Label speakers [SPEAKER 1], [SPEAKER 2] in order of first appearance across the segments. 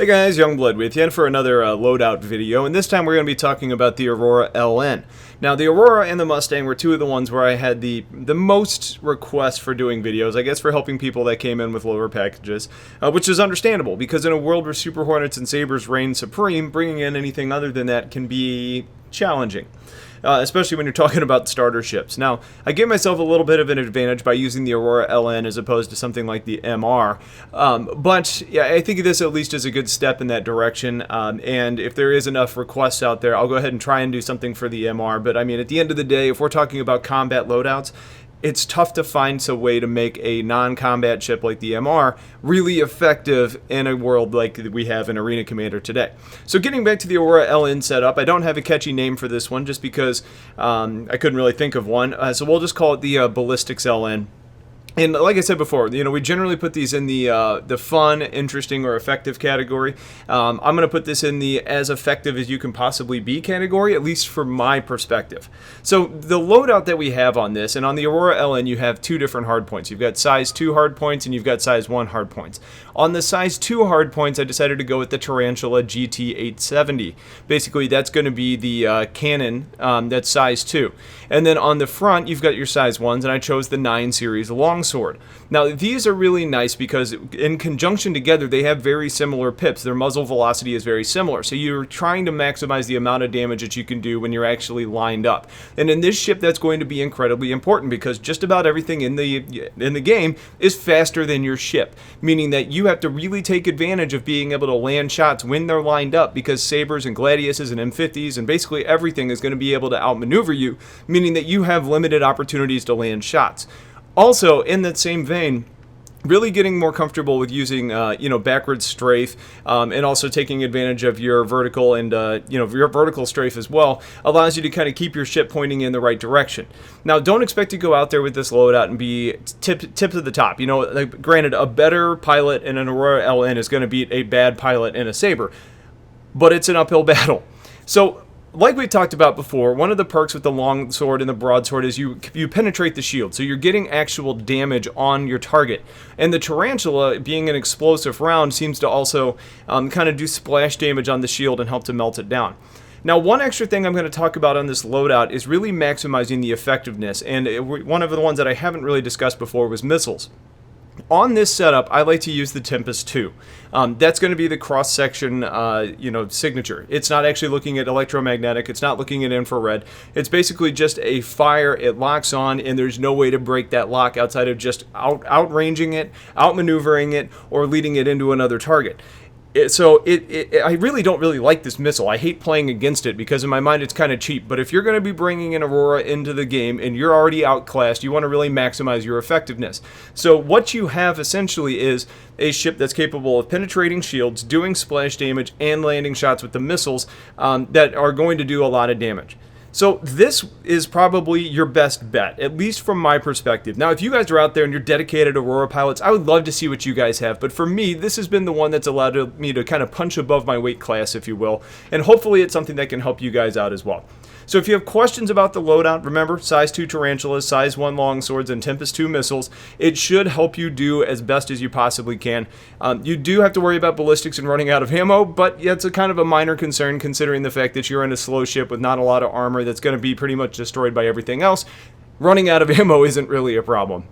[SPEAKER 1] Hey guys, Youngblood with you, and for another loadout video, and this time we're going to be talking about the Aurora LN. Now, the Aurora and the Mustang were two of the ones where I had the most requests for doing videos, I guess for helping people that came in with lower packages, which is understandable, because in a world where Super Hornets and Sabres reign supreme, bringing in anything other than that can be challenging. Especially when you're talking about starter ships. Now, I give myself a little bit of an advantage by using the Aurora LN as opposed to something like the MR, but yeah, I think this at least is a good step in that direction, and if there is enough requests out there, I'll go ahead and try and do something for the MR, but I mean, at the end of the day, if we're talking about combat loadouts, it's tough to find a way to make a non-combat ship like the MR really effective in a world like we have in Arena Commander today. So getting back to the Aurora LN setup, I don't have a catchy name for this one just because I couldn't really think of one. So we'll just call it the Ballistics LN. And like I said before, you know, we generally put these in the fun, interesting, or effective category. I'm going to put this in the as effective as you can possibly be category, at least from my perspective. So the loadout that we have on this, and on the Aurora LN, you have two different hard points. You've got size 2 hard points, and you've got size 1 hard points. On the size 2 hard points, I decided to go with the Tarantula GT870. Basically, that's going to be the cannon that's size 2. And then on the front, you've got your size 1s, and I chose the 9 series longsword. Now, these are really nice because in conjunction together, they have very similar pips. Their muzzle velocity is very similar. So you're trying to maximize the amount of damage that you can do when you're actually lined up. And in this ship, that's going to be incredibly important because just about everything in the game is faster than your ship, meaning that you have to really take advantage of being able to land shots when they're lined up because Sabres and Gladiuses and M50s and basically everything is going to be able to outmaneuver you, meaning that you have limited opportunities to land shots. Also, in that same vein, really getting more comfortable with using, backwards strafe, and also taking advantage of your vertical and, your vertical strafe as well, allows you to kind of keep your ship pointing in the right direction. Now, don't expect to go out there with this loadout and be tip of the top. You know, like, granted, a better pilot in an Aurora LN is going to beat a bad pilot in a Sabre, but it's an uphill battle. So, like we talked about before, one of the perks with the long sword and the broadsword is you penetrate the shield, so you're getting actual damage on your target. And the Tarantula, being an explosive round, seems to also kind of do splash damage on the shield and help to melt it down. Now, one extra thing I'm going to talk about on this loadout is really maximizing the effectiveness, and one of the ones that I haven't really discussed before was missiles. On this setup, I like to use the Tempest 2. That's going to be the cross-section, signature. It's not actually looking at electromagnetic. It's not looking at infrared. It's basically just a fire. It locks on, and there's no way to break that lock outside of just outranging it, outmaneuvering it, or leading it into another target. I really don't like this missile. I hate playing against it because in my mind it's kind of cheap. But if you're going to be bringing an Aurora into the game and you're already outclassed, you want to really maximize your effectiveness. So what you have essentially is a ship that's capable of penetrating shields, doing splash damage, and landing shots with the missiles that are going to do a lot of damage. So this is probably your best bet, at least from my perspective. Now, if you guys are out there and you're dedicated Aurora pilots, I would love to see what you guys have. But for me, this has been the one that's allowed me to kind of punch above my weight class, if you will. And hopefully it's something that can help you guys out as well. So if you have questions about the loadout, remember, size 2 Tarantulas, size 1 longswords, and Tempest 2 missiles. It should help you do as best as you possibly can. You do have to worry about ballistics and running out of ammo, but yeah, it's a kind of a minor concern considering the fact that you're in a slow ship with not a lot of armor that's going to be pretty much destroyed by everything else. Running out of ammo isn't really a problem.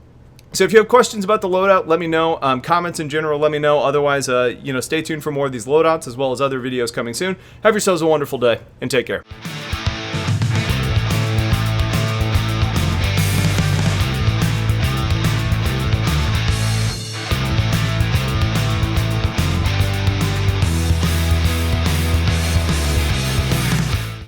[SPEAKER 1] So if you have questions about the loadout, let me know. Comments in general, let me know. Otherwise, stay tuned for more of these loadouts as well as other videos coming soon. Have yourselves a wonderful day, and take care.